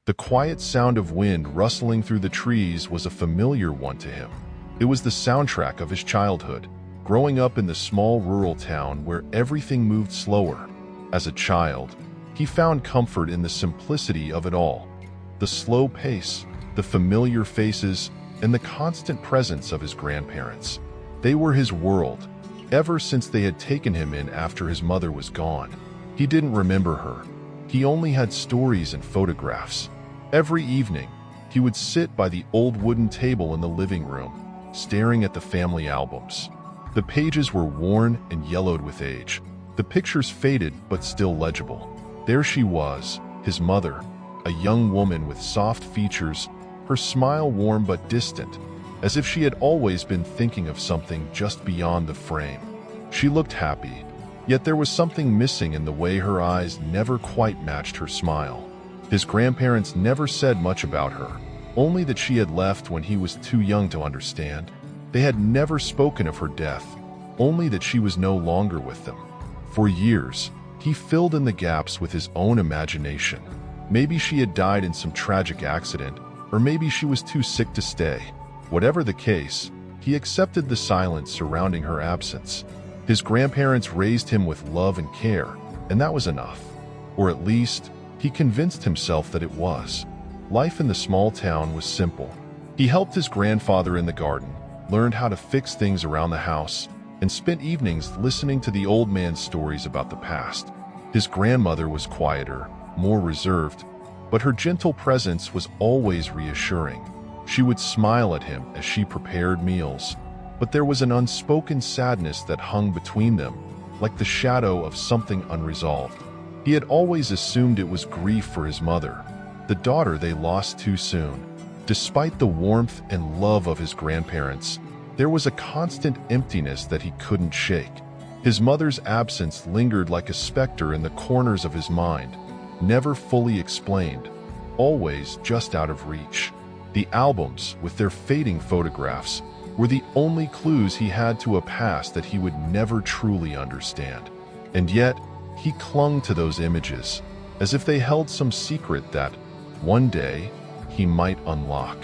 The quiet sound of wind rustling through the trees was a familiar one to him. It was the soundtrack of his childhood, growing up in the small rural town where everything moved slower. As a child, he found comfort in the simplicity of it all. The slow pace, the familiar faces, and the constant presence of his grandparents. They were his world, ever since they had taken him in after his mother was gone. He didn't remember her. He only had stories and photographs. Every evening, he would sit by the old wooden table in the living room, staring at the family albums. The pages were worn and yellowed with age. The pictures faded but still legible. There she was, his mother, a young woman with soft features, her smile warm but distant, as if she had always been thinking of something just beyond the frame. She looked happy, yet there was something missing in the way her eyes never quite matched her smile. His grandparents never said much about her, only that she had left when he was too young to understand. They had never spoken of her death, only that she was no longer with them. For years, he filled in the gaps with his own imagination. Maybe she had died in some tragic accident, or maybe she was too sick to stay. Whatever the case, he accepted the silence surrounding her absence. His grandparents raised him with love and care, and that was enough. Or at least, he convinced himself that it was. Life in the small town was simple. He helped his grandfather in the garden, learned how to fix things around the house, and spent evenings listening to the old man's stories about the past. His grandmother was quieter, more reserved, but her gentle presence was always reassuring. She would smile at him as she prepared meals, but there was an unspoken sadness that hung between them, like the shadow of something unresolved. He had always assumed it was grief for his mother, the daughter they lost too soon. Despite the warmth and love of his grandparents, there was a constant emptiness that he couldn't shake. His mother's absence lingered like a specter in the corners of his mind, never fully explained, always just out of reach. The albums, with their fading photographs, were the only clues he had to a past that he would never truly understand. And yet, he clung to those images, as if they held some secret that, one day, he might unlock.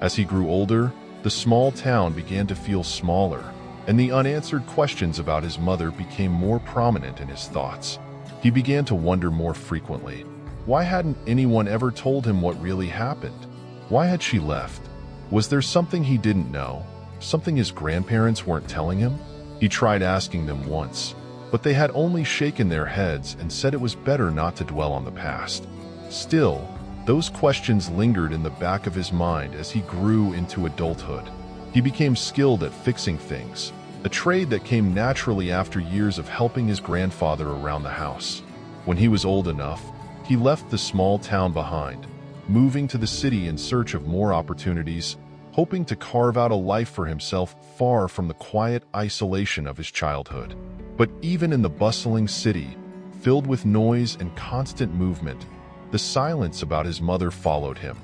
As he grew older, the small town began to feel smaller, and the unanswered questions about his mother became more prominent in his thoughts. He began to wonder more frequently. Why hadn't anyone ever told him what really happened? Why had she left? Was there something he didn't know? Something his grandparents weren't telling him? He tried asking them once, but they had only shaken their heads and said it was better not to dwell on the past. Still, those questions lingered in the back of his mind as he grew into adulthood. He became skilled at fixing things, a trade that came naturally after years of helping his grandfather around the house. When he was old enough, he left the small town behind, moving to the city in search of more opportunities, hoping to carve out a life for himself far from the quiet isolation of his childhood. But even in the bustling city, filled with noise and constant movement, the silence about his mother followed him,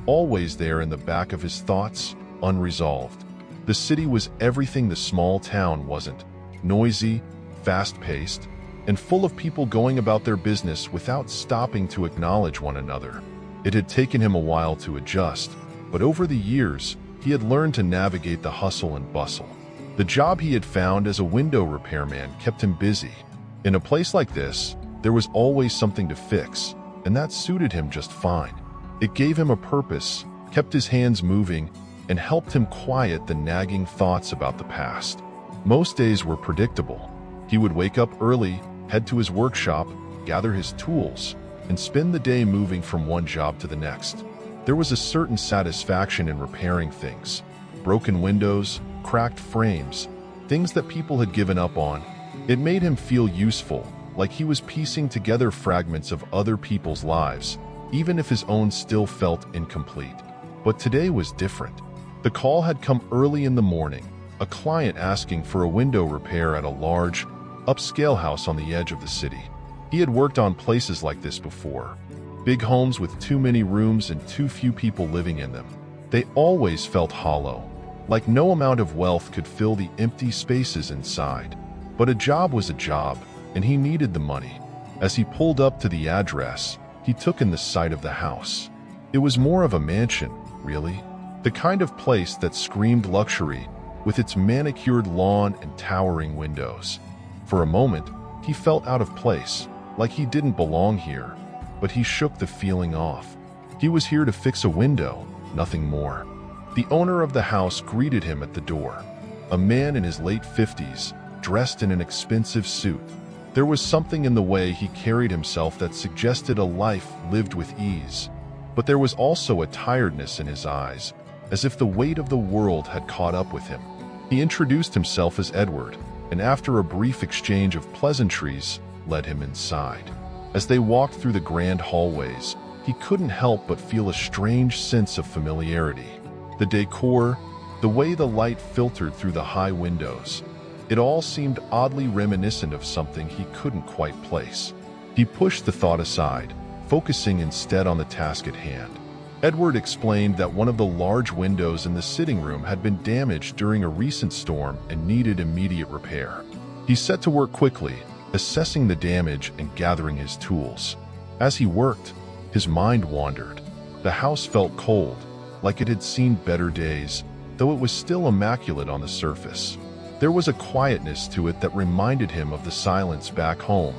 always there in the back of his thoughts, unresolved. The city was everything the small town wasn't: noisy, fast-paced, and full of people going about their business without stopping to acknowledge one another. It had taken him a while to adjust, but over the years, he had learned to navigate the hustle and bustle. The job he had found as a window repairman kept him busy. In a place like this, there was always something to fix, and that suited him just fine. It gave him a purpose, kept his hands moving, and helped him quiet the nagging thoughts about the past. Most days were predictable. He would wake up early, head to his workshop, gather his tools, and spend the day moving from one job to the next. There was a certain satisfaction in repairing things: broken windows, cracked frames, things that people had given up on. It made him feel useful, like he was piecing together fragments of other people's lives, even if his own still felt incomplete. But today was different. The call had come early in the morning, a client asking for a window repair at a large, upscale house on the edge of the city. He had worked on places like this before, big homes with too many rooms and too few people living in them. They always felt hollow, like no amount of wealth could fill the empty spaces inside. But a job was a job, and he needed the money. As he pulled up to the address, he took in the sight of the house. It was more of a mansion, really. The kind of place that screamed luxury, with its manicured lawn and towering windows. For a moment, he felt out of place, like he didn't belong here, but he shook the feeling off. He was here to fix a window, nothing more. The owner of the house greeted him at the door. A man in his late 50s, dressed in an expensive suit. There was something in the way he carried himself that suggested a life lived with ease. But there was also a tiredness in his eyes, as if the weight of the world had caught up with him. He introduced himself as Edward, and after a brief exchange of pleasantries, led him inside. As they walked through the grand hallways, he couldn't help but feel a strange sense of familiarity. The decor, the way the light filtered through the high windows, it all seemed oddly reminiscent of something he couldn't quite place. He pushed the thought aside, focusing instead on the task at hand. Edward explained that one of the large windows in the sitting room had been damaged during a recent storm and needed immediate repair. He set to work quickly, assessing the damage and gathering his tools. As he worked, his mind wandered. The house felt cold, like it had seen better days, though it was still immaculate on the surface. There was a quietness to it that reminded him of the silence back home,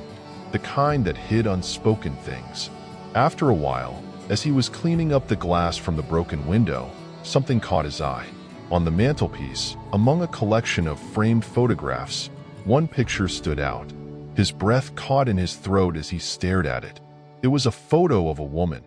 the kind that hid unspoken things. After a while, as he was cleaning up the glass from the broken window, something caught his eye. On the mantelpiece, among a collection of framed photographs, one picture stood out. His breath caught in his throat as he stared at it. It was a photo of a woman,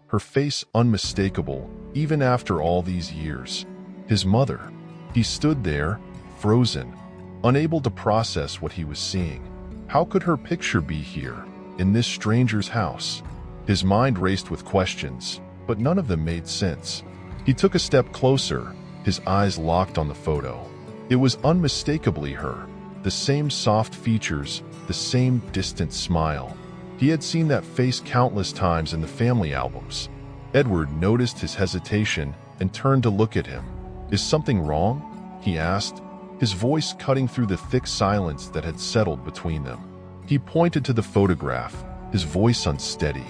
her face unmistakable, even after all these years. His mother. He stood there, frozen, unable to process what he was seeing. How could her picture be here, in this stranger's house? His mind raced with questions, but none of them made sense. He took a step closer, his eyes locked on the photo. It was unmistakably her, the same soft features, the same distant smile. He had seen that face countless times in the family albums. Edward noticed his hesitation and turned to look at him. "Is something wrong?" he asked, his voice cutting through the thick silence that had settled between them. He pointed to the photograph, his voice unsteady.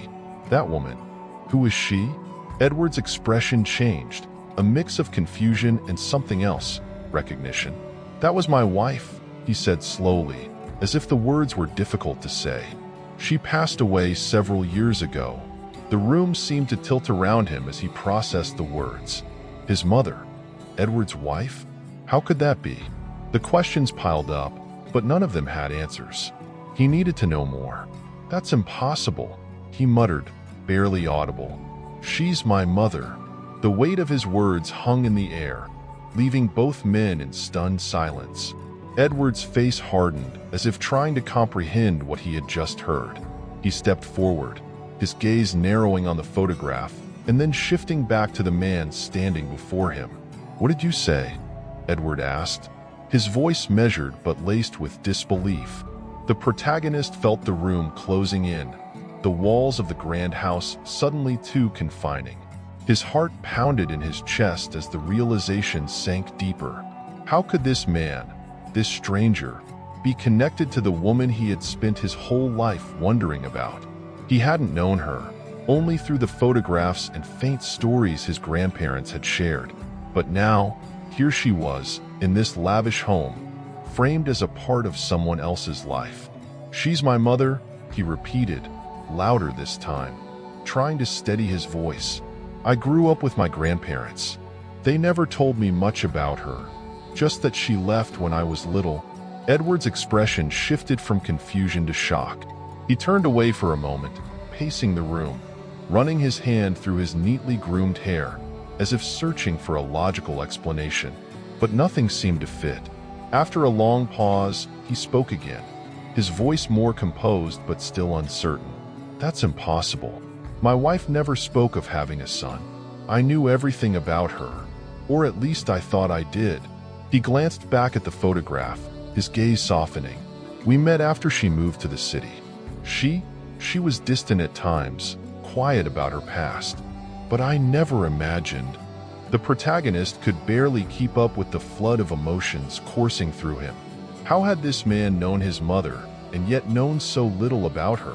"That woman, who is she?" Edward's expression changed, a mix of confusion and something else, recognition. "That was my wife," he said slowly, as if the words were difficult to say. "She passed away several years ago." The room seemed to tilt around him as he processed the words. His mother, Edward's wife? How could that be? The questions piled up, but none of them had answers. He needed to know more. "That's impossible," he muttered, barely audible. "She's my mother." The weight of his words hung in the air, leaving both men in stunned silence. Edward's face hardened, as if trying to comprehend what he had just heard. He stepped forward, his gaze narrowing on the photograph, and then shifting back to the man standing before him. "What did you say?" Edward asked, his voice measured but laced with disbelief. The protagonist felt the room closing in, the walls of the grand house suddenly too confining. His heart pounded in his chest as the realization sank deeper. How could this man, this stranger, be connected to the woman he had spent his whole life wondering about? He hadn't known her, only through the photographs and faint stories his grandparents had shared. But now, here she was, in this lavish home, framed as a part of someone else's life. "She's my mother," he repeated, louder this time, trying to steady his voice. "I grew up with my grandparents. They never told me much about her, just that she left when I was little." Edward's expression shifted from confusion to shock. He turned away for a moment, pacing the room, running his hand through his neatly groomed hair, as if searching for a logical explanation. But nothing seemed to fit. After a long pause, he spoke again, his voice more composed but still uncertain. "That's impossible. My wife never spoke of having a son. I knew everything about her, or at least I thought I did." He glanced back at the photograph, his gaze softening. "We met after she moved to the city. She was distant at times, quiet about her past. But I never imagined." The protagonist could barely keep up with the flood of emotions coursing through him. How had this man known his mother, and yet known so little about her?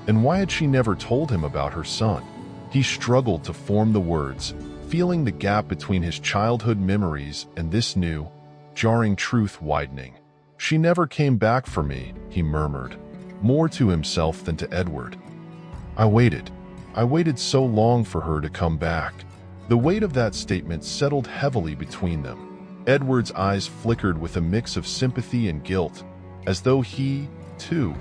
And why had she never told him about her son? He struggled to form the words, feeling the gap between his childhood memories and this new, jarring truth widening. "She never came back for me," he murmured, more to himself than to Edward. I waited so long for her to come back." The weight of that statement settled heavily between them. Edward's eyes flickered with a mix of sympathy and guilt, as though he, too,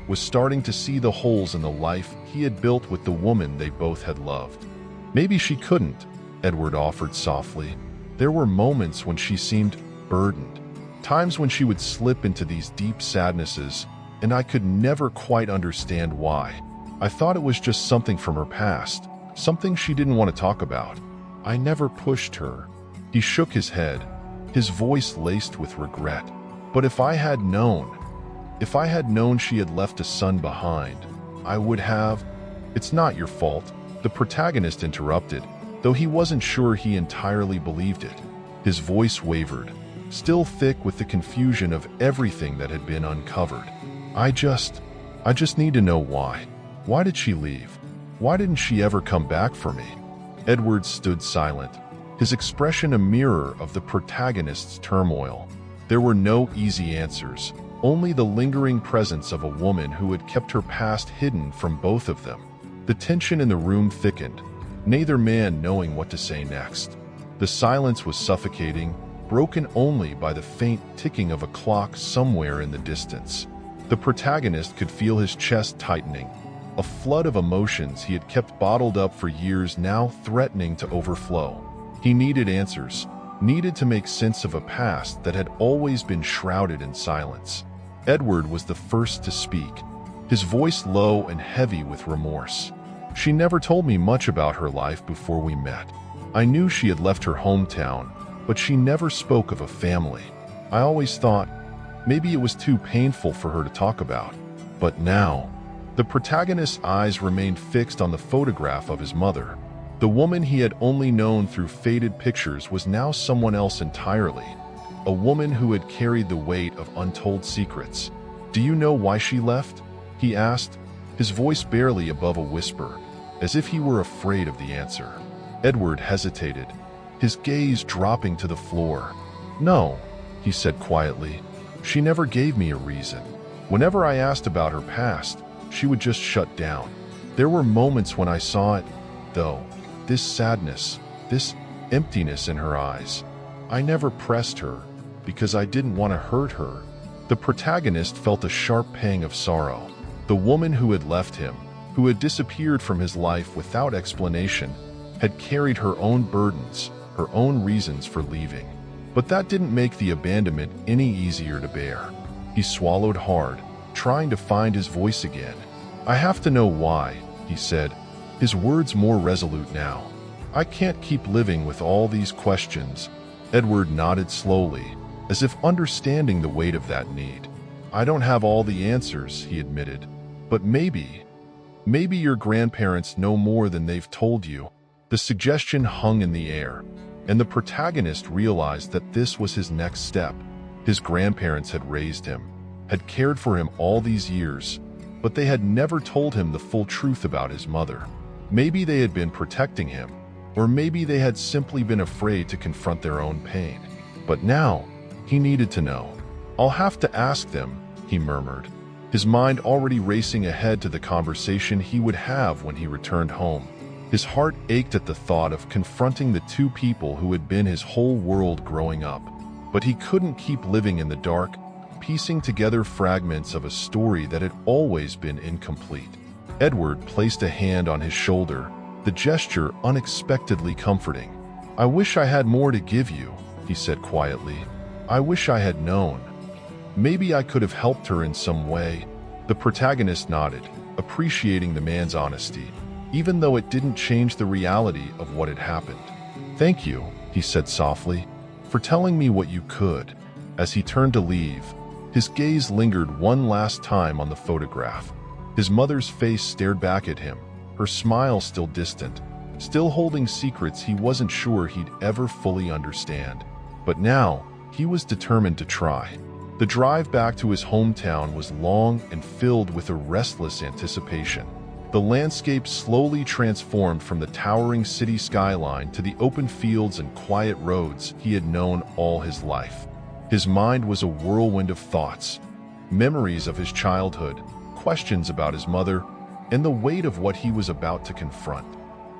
was starting to see the holes in the life he had built with the woman they both had loved. "Maybe she couldn't," Edward offered softly. "There were moments when she seemed burdened, times when she would slip into these deep sadnesses, and I could never quite understand why. I thought it was just something from her past, something she didn't want to talk about. I never pushed her." He shook his head, his voice laced with regret. "But if I had known she had left a son behind, I would have—" "It's not your fault," the protagonist interrupted, though he wasn't sure he entirely believed it. His voice wavered, still thick with the confusion of everything that had been uncovered. I just need to know why. Why did she leave? Why didn't she ever come back for me?" Edward stood silent, his expression a mirror of the protagonist's turmoil. There were no easy answers, only the lingering presence of a woman who had kept her past hidden from both of them. The tension in the room thickened, neither man knowing what to say next. The silence was suffocating, broken only by the faint ticking of a clock somewhere in the distance. The protagonist could feel his chest tightening, a flood of emotions he had kept bottled up for years now threatening to overflow. He needed answers, needed to make sense of a past that had always been shrouded in silence. Edward was the first to speak, his voice low and heavy with remorse. "She never told me much about her life before we met. I knew she had left her hometown, but she never spoke of a family. I always thought maybe it was too painful for her to talk about. But now—" The protagonist's eyes remained fixed on the photograph of his mother. The woman he had only known through faded pictures was now someone else entirely, a woman who had carried the weight of untold secrets. "Do you know why she left?" he asked, his voice barely above a whisper, as if he were afraid of the answer. Edward hesitated, his gaze dropping to the floor. "No," he said quietly. "She never gave me a reason. Whenever I asked about her past, she would just shut down. There were moments when I saw it, though, this sadness, this emptiness in her eyes. I never pressed her, because I didn't want to hurt her." The protagonist felt a sharp pang of sorrow. The woman who had left him, who had disappeared from his life without explanation, had carried her own burdens, her own reasons for leaving. But that didn't make the abandonment any easier to bear. He swallowed hard, trying to find his voice again. "I have to know why," he said, his words more resolute now. "I can't keep living with all these questions." Edward nodded slowly, as if understanding the weight of that need. "I don't have all the answers," he admitted, "but maybe your grandparents know more than they've told you." The suggestion hung in the air, and the protagonist realized that this was his next step. His grandparents had raised him, had cared for him all these years, but they had never told him the full truth about his mother. Maybe they had been protecting him, or maybe they had simply been afraid to confront their own pain. But now, he needed to know. "I'll have to ask them," he murmured, his mind already racing ahead to the conversation he would have when he returned home. His heart ached at the thought of confronting the two people who had been his whole world growing up. But he couldn't keep living in the dark, piecing together fragments of a story that had always been incomplete. Edward placed a hand on his shoulder, the gesture unexpectedly comforting. "I wish I had more to give you," he said quietly. "I wish I had known. Maybe I could have helped her in some way." The protagonist nodded, appreciating the man's honesty, even though it didn't change the reality of what had happened. "Thank you," he said softly, "for telling me what you could." As he turned to leave, his gaze lingered one last time on the photograph. His mother's face stared back at him, her smile still distant, still holding secrets he wasn't sure he'd ever fully understand. But now, he was determined to try. The drive back to his hometown was long and filled with a restless anticipation. The landscape slowly transformed from the towering city skyline to the open fields and quiet roads he had known all his life. His mind was a whirlwind of thoughts, memories of his childhood, questions about his mother, and the weight of what he was about to confront.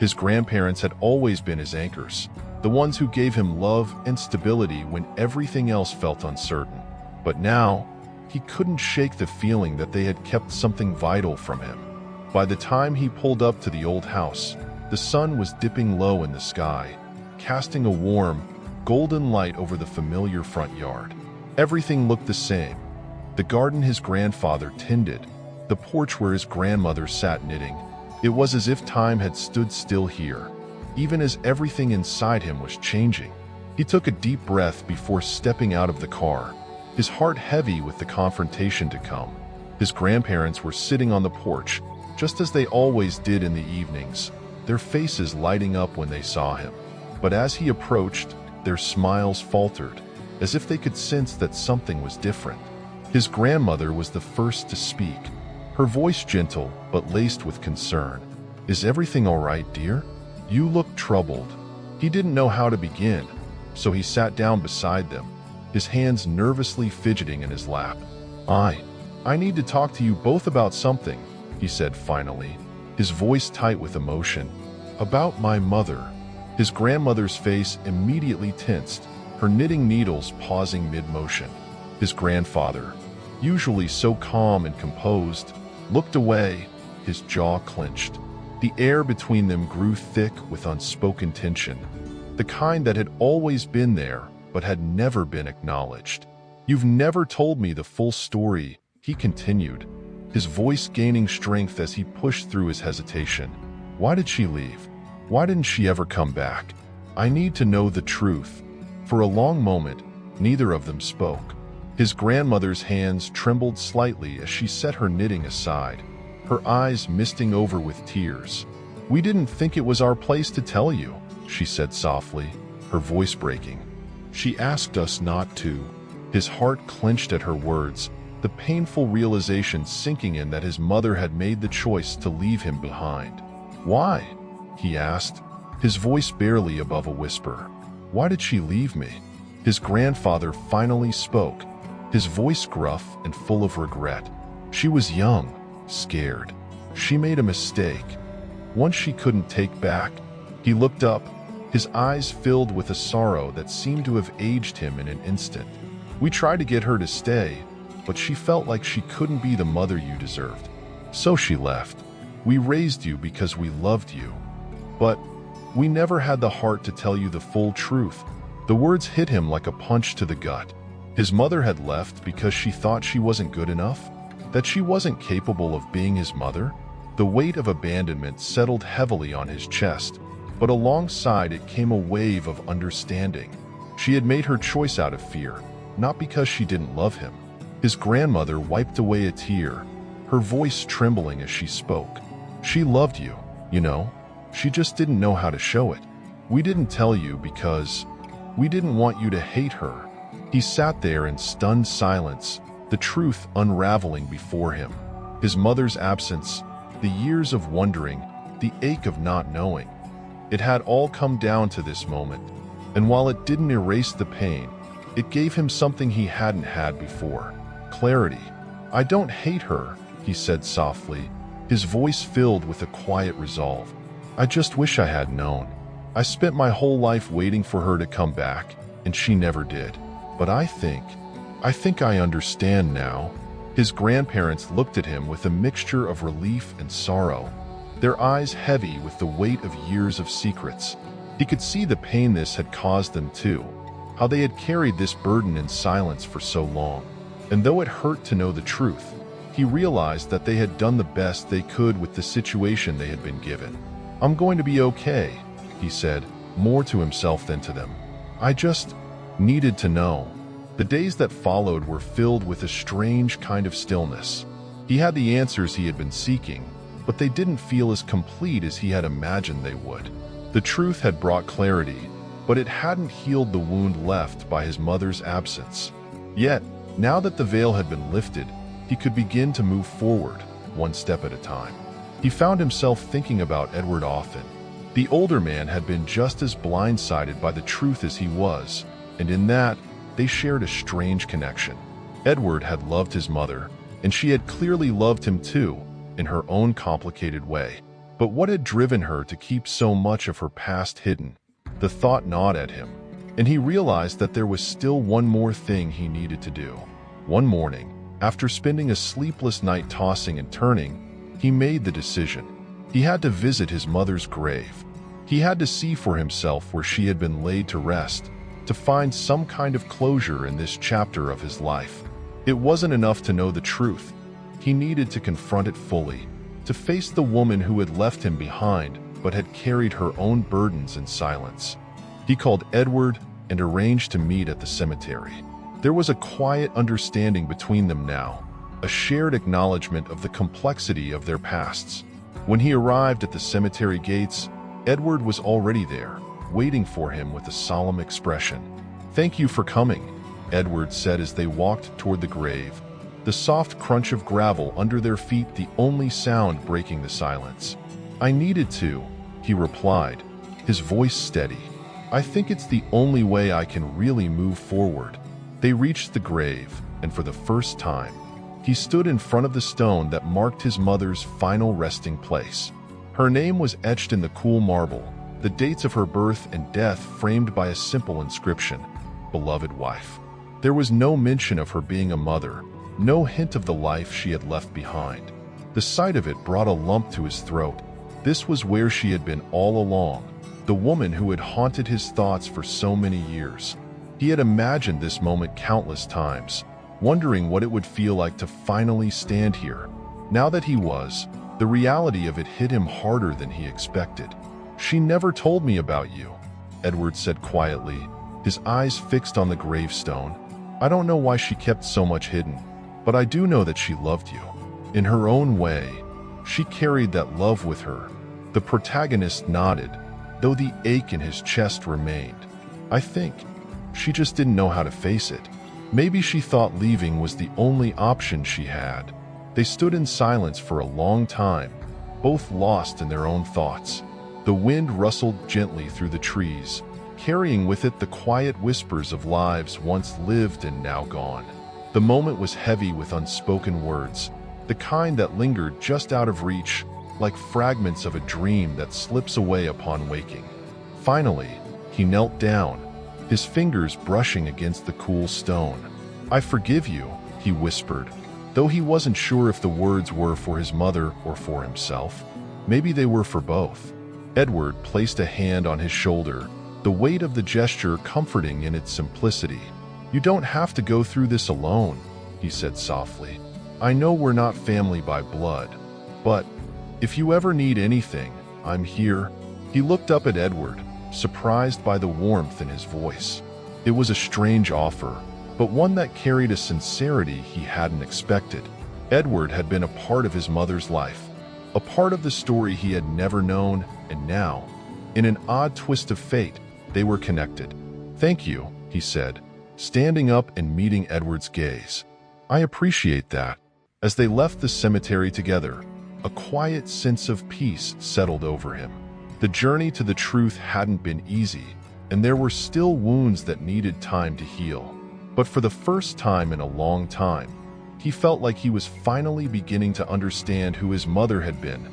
His grandparents had always been his anchors, the ones who gave him love and stability when everything else felt uncertain. But now, he couldn't shake the feeling that they had kept something vital from him. By the time he pulled up to the old house, the sun was dipping low in the sky, casting a warm, golden light over the familiar front yard. Everything looked the same. The garden his grandfather tended, the porch where his grandmother sat knitting. It was as if time had stood still here, even as everything inside him was changing. He took a deep breath before stepping out of the car, his heart heavy with the confrontation to come. His grandparents were sitting on the porch, just as they always did in the evenings, their faces lighting up when they saw him. But as he approached, their smiles faltered, as if they could sense that something was different. His grandmother was the first to speak, her voice gentle but laced with concern. "Is everything all right, dear? You look troubled." He didn't know how to begin, so he sat down beside them, his hands nervously fidgeting in his lap. I need to talk to you both about something," he said finally, his voice tight with emotion. "About my mother." His grandmother's face immediately tensed, her knitting needles pausing mid-motion. His grandfather, usually so calm and composed, looked away, his jaw clenched. The air between them grew thick with unspoken tension, the kind that had always been there but had never been acknowledged. "You've never told me the full story," he continued, his voice gaining strength as he pushed through his hesitation. "Why did she leave? Why didn't she ever come back? I need to know the truth." For a long moment, neither of them spoke. His grandmother's hands trembled slightly as she set her knitting aside, her eyes misting over with tears. "We didn't think it was our place to tell you," she said softly, her voice breaking. "She asked us not to." His heart clenched at her words, the painful realization sinking in that his mother had made the choice to leave him behind. "Why?" he asked, his voice barely above a whisper. "Why did she leave me?" His grandfather finally spoke, his voice gruff and full of regret. "She was young, scared. She made a mistake, one she couldn't take back." He looked up, his eyes filled with a sorrow that seemed to have aged him in an instant. "We tried to get her to stay, but she felt like she couldn't be the mother you deserved. So she left. We raised you because we loved you. But we never had the heart to tell you the full truth." The words hit him like a punch to the gut. His mother had left because she thought she wasn't good enough, that she wasn't capable of being his mother. The weight of abandonment settled heavily on his chest, but alongside it came a wave of understanding. She had made her choice out of fear, not because she didn't love him. His grandmother wiped away a tear, her voice trembling as she spoke. "She loved you, you know. She just didn't know how to show it. We didn't tell you because we didn't want you to hate her." He sat there in stunned silence, the truth unraveling before him. His mother's absence, the years of wondering, the ache of not knowing. It had all come down to this moment, and while it didn't erase the pain, it gave him something he hadn't had before: clarity. "I don't hate her," he said softly, his voice filled with a quiet resolve. "I just wish I had known. I spent my whole life waiting for her to come back, and she never did. But I think I understand now." His grandparents looked at him with a mixture of relief and sorrow, their eyes heavy with the weight of years of secrets. He could see the pain this had caused them too, how they had carried this burden in silence for so long. And though it hurt to know the truth, he realized that they had done the best they could with the situation they had been given. "I'm going to be okay," he said, more to himself than to them. "I just needed to know." The days that followed were filled with a strange kind of stillness. He had the answers he had been seeking, but they didn't feel as complete as he had imagined they would. The truth had brought clarity, but it hadn't healed the wound left by his mother's absence. Yet, now that the veil had been lifted, he could begin to move forward, one step at a time. He found himself thinking about Edward often. The older man had been just as blindsided by the truth as he was, and in that, they shared a strange connection. Edward had loved his mother, and she had clearly loved him too, in her own complicated way. But what had driven her to keep so much of her past hidden? The thought gnawed at him, and he realized that there was still one more thing he needed to do. One morning, after spending a sleepless night tossing and turning, he made the decision. He had to visit his mother's grave. He had to see for himself where she had been laid to rest, to find some kind of closure in this chapter of his life. It wasn't enough to know the truth. He needed to confront it fully, to face the woman who had left him behind but had carried her own burdens in silence. He called Edward and arranged to meet at the cemetery. There was a quiet understanding between them now, a shared acknowledgement of the complexity of their pasts. When he arrived at the cemetery gates, Edward was already there, waiting for him with a solemn expression. "Thank you for coming," Edward said as they walked toward the grave, the soft crunch of gravel under their feet the only sound breaking the silence. "I needed to," he replied, his voice steady. "I think it's the only way I can really move forward." They reached the grave, and for the first time, he stood in front of the stone that marked his mother's final resting place. Her name was etched in the cool marble, the dates of her birth and death framed by a simple inscription, "Beloved wife." There was no mention of her being a mother, no hint of the life she had left behind. The sight of it brought a lump to his throat. This was where she had been all along, the woman who had haunted his thoughts for so many years. He had imagined this moment countless times, wondering what it would feel like to finally stand here. Now that he was, the reality of it hit him harder than he expected. "She never told me about you," Edward said quietly, his eyes fixed on the gravestone. "I don't know why she kept so much hidden, but I do know that she loved you. In her own way, she carried that love with her." The protagonist nodded, though the ache in his chest remained. "I think she just didn't know how to face it. Maybe she thought leaving was the only option she had." They stood in silence for a long time, both lost in their own thoughts. The wind rustled gently through the trees, carrying with it the quiet whispers of lives once lived and now gone. The moment was heavy with unspoken words, the kind that lingered just out of reach, like fragments of a dream that slips away upon waking. Finally, he knelt down, his fingers brushing against the cool stone. "I forgive you," he whispered, though he wasn't sure if the words were for his mother or for himself. Maybe they were for both. Edward placed a hand on his shoulder, the weight of the gesture comforting in its simplicity. "You don't have to go through this alone," he said softly. "I know we're not family by blood, but if you ever need anything, I'm here." He looked up at Edward, surprised by the warmth in his voice. It was a strange offer, but one that carried a sincerity he hadn't expected. Edward had been a part of his mother's life, a part of the story he had never known, and now, in an odd twist of fate, they were connected. "Thank you," he said, standing up and meeting Edward's gaze. "I appreciate that." As they left the cemetery together, a quiet sense of peace settled over him. The journey to the truth hadn't been easy, and there were still wounds that needed time to heal. But for the first time in a long time, he felt like he was finally beginning to understand who his mother had been,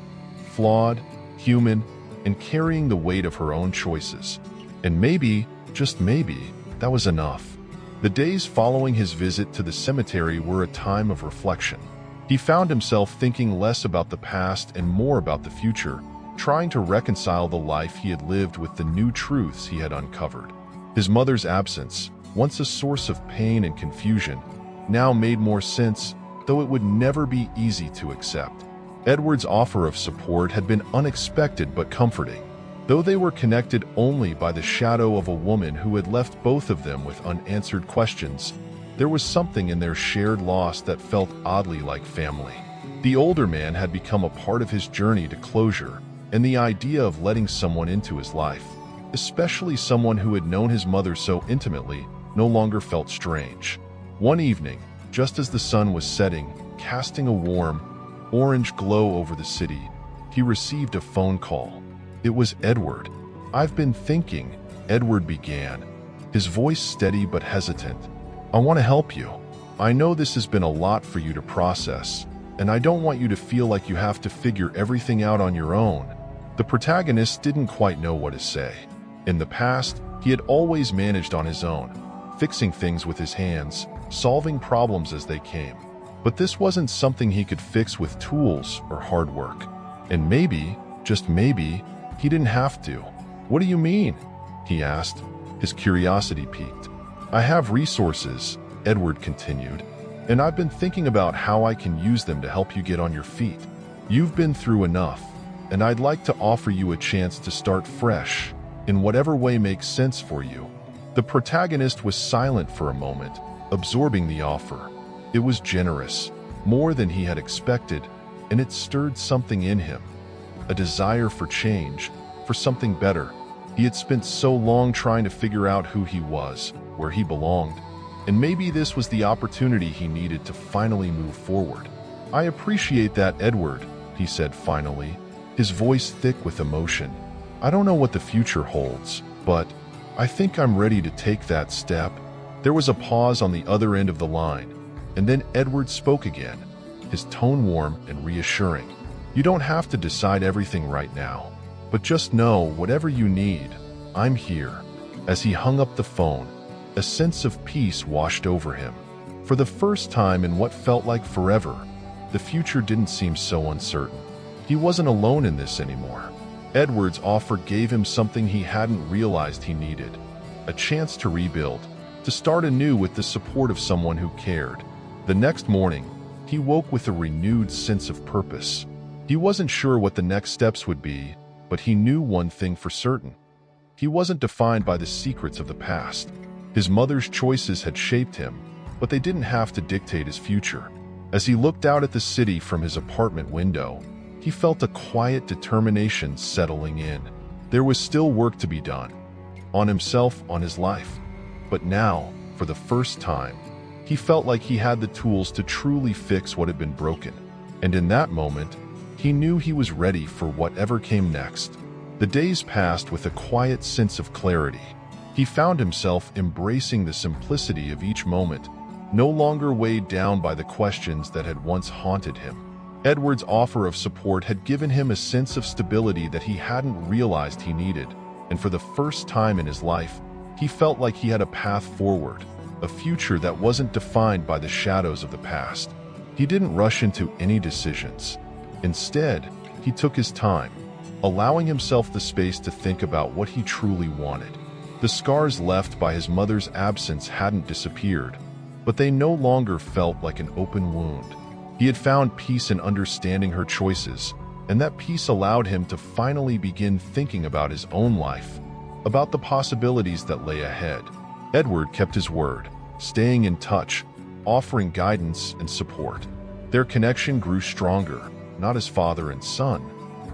flawed, human, and carrying the weight of her own choices. And maybe, just maybe, that was enough. The days following his visit to the cemetery were a time of reflection. He found himself thinking less about the past and more about the future, trying to reconcile the life he had lived with the new truths he had uncovered. His mother's absence, once a source of pain and confusion, now made more sense, though it would never be easy to accept. Edward's offer of support had been unexpected but comforting. Though they were connected only by the shadow of a woman who had left both of them with unanswered questions, there was something in their shared loss that felt oddly like family. The older man had become a part of his journey to closure, and the idea of letting someone into his life, especially someone who had known his mother so intimately, no longer felt strange. One evening, just as the sun was setting, casting a warm, orange glow over the city, he received a phone call. It was Edward. "I've been thinking," Edward began, his voice steady but hesitant. "I want to help you. I know this has been a lot for you to process, and I don't want you to feel like you have to figure everything out on your own." The protagonist didn't quite know what to say. In the past, he had always managed on his own, fixing things with his hands, solving problems as they came. But this wasn't something he could fix with tools or hard work. And maybe, just maybe, he didn't have to. "What do you mean?" he asked, his curiosity piqued. "I have resources," Edward continued, "and I've been thinking about how I can use them to help you get on your feet. You've been through enough, and I'd like to offer you a chance to start fresh, in whatever way makes sense for you." The protagonist was silent for a moment, absorbing the offer. It was generous, more than he had expected, and it stirred something in him. A desire for change, for something better. He had spent so long trying to figure out who he was, where he belonged, and maybe this was the opportunity he needed to finally move forward. "I appreciate that, Edward," he said finally, his voice thick with emotion. "I don't know what the future holds, but I think I'm ready to take that step." There was a pause on the other end of the line, and then Edward spoke again, his tone warm and reassuring. "You don't have to decide everything right now, but just know whatever you need, I'm here." As he hung up the phone, a sense of peace washed over him. For the first time in what felt like forever, the future didn't seem so uncertain. He wasn't alone in this anymore. Edward's offer gave him something he hadn't realized he needed: a chance to rebuild, to start anew with the support of someone who cared. The next morning, he woke with a renewed sense of purpose. He wasn't sure what the next steps would be, but he knew one thing for certain. He wasn't defined by the secrets of the past. His mother's choices had shaped him, but they didn't have to dictate his future. As he looked out at the city from his apartment window, he felt a quiet determination settling in. There was still work to be done, on himself, on his life. But now, for the first time, he felt like he had the tools to truly fix what had been broken. And in that moment, he knew he was ready for whatever came next. The days passed with a quiet sense of clarity. He found himself embracing the simplicity of each moment, no longer weighed down by the questions that had once haunted him. Edward's offer of support had given him a sense of stability that he hadn't realized he needed, and for the first time in his life, he felt like he had a path forward, a future that wasn't defined by the shadows of the past. He didn't rush into any decisions. Instead, he took his time, allowing himself the space to think about what he truly wanted. The scars left by his mother's absence hadn't disappeared, but they no longer felt like an open wound. He had found peace in understanding her choices, and that peace allowed him to finally begin thinking about his own life, about the possibilities that lay ahead. Edward kept his word, staying in touch, offering guidance and support. Their connection grew stronger, not as father and son,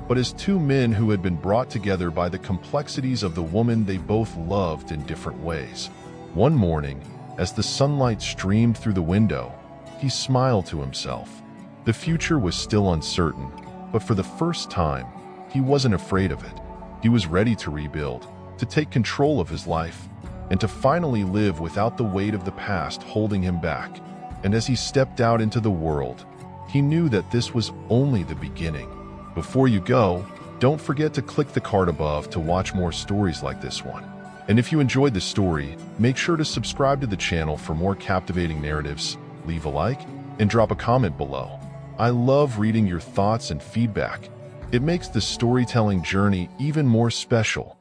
but as two men who had been brought together by the complexities of the woman they both loved in different ways. One morning, as the sunlight streamed through the window, he smiled to himself. The future was still uncertain, but for the first time, he wasn't afraid of it. He was ready to rebuild, to take control of his life, and to finally live without the weight of the past holding him back. And as he stepped out into the world, he knew that this was only the beginning. Before you go, don't forget to click the card above to watch more stories like this one. And if you enjoyed this story, make sure to subscribe to the channel for more captivating narratives, leave a like, and drop a comment below. I love reading your thoughts and feedback. It makes the storytelling journey even more special.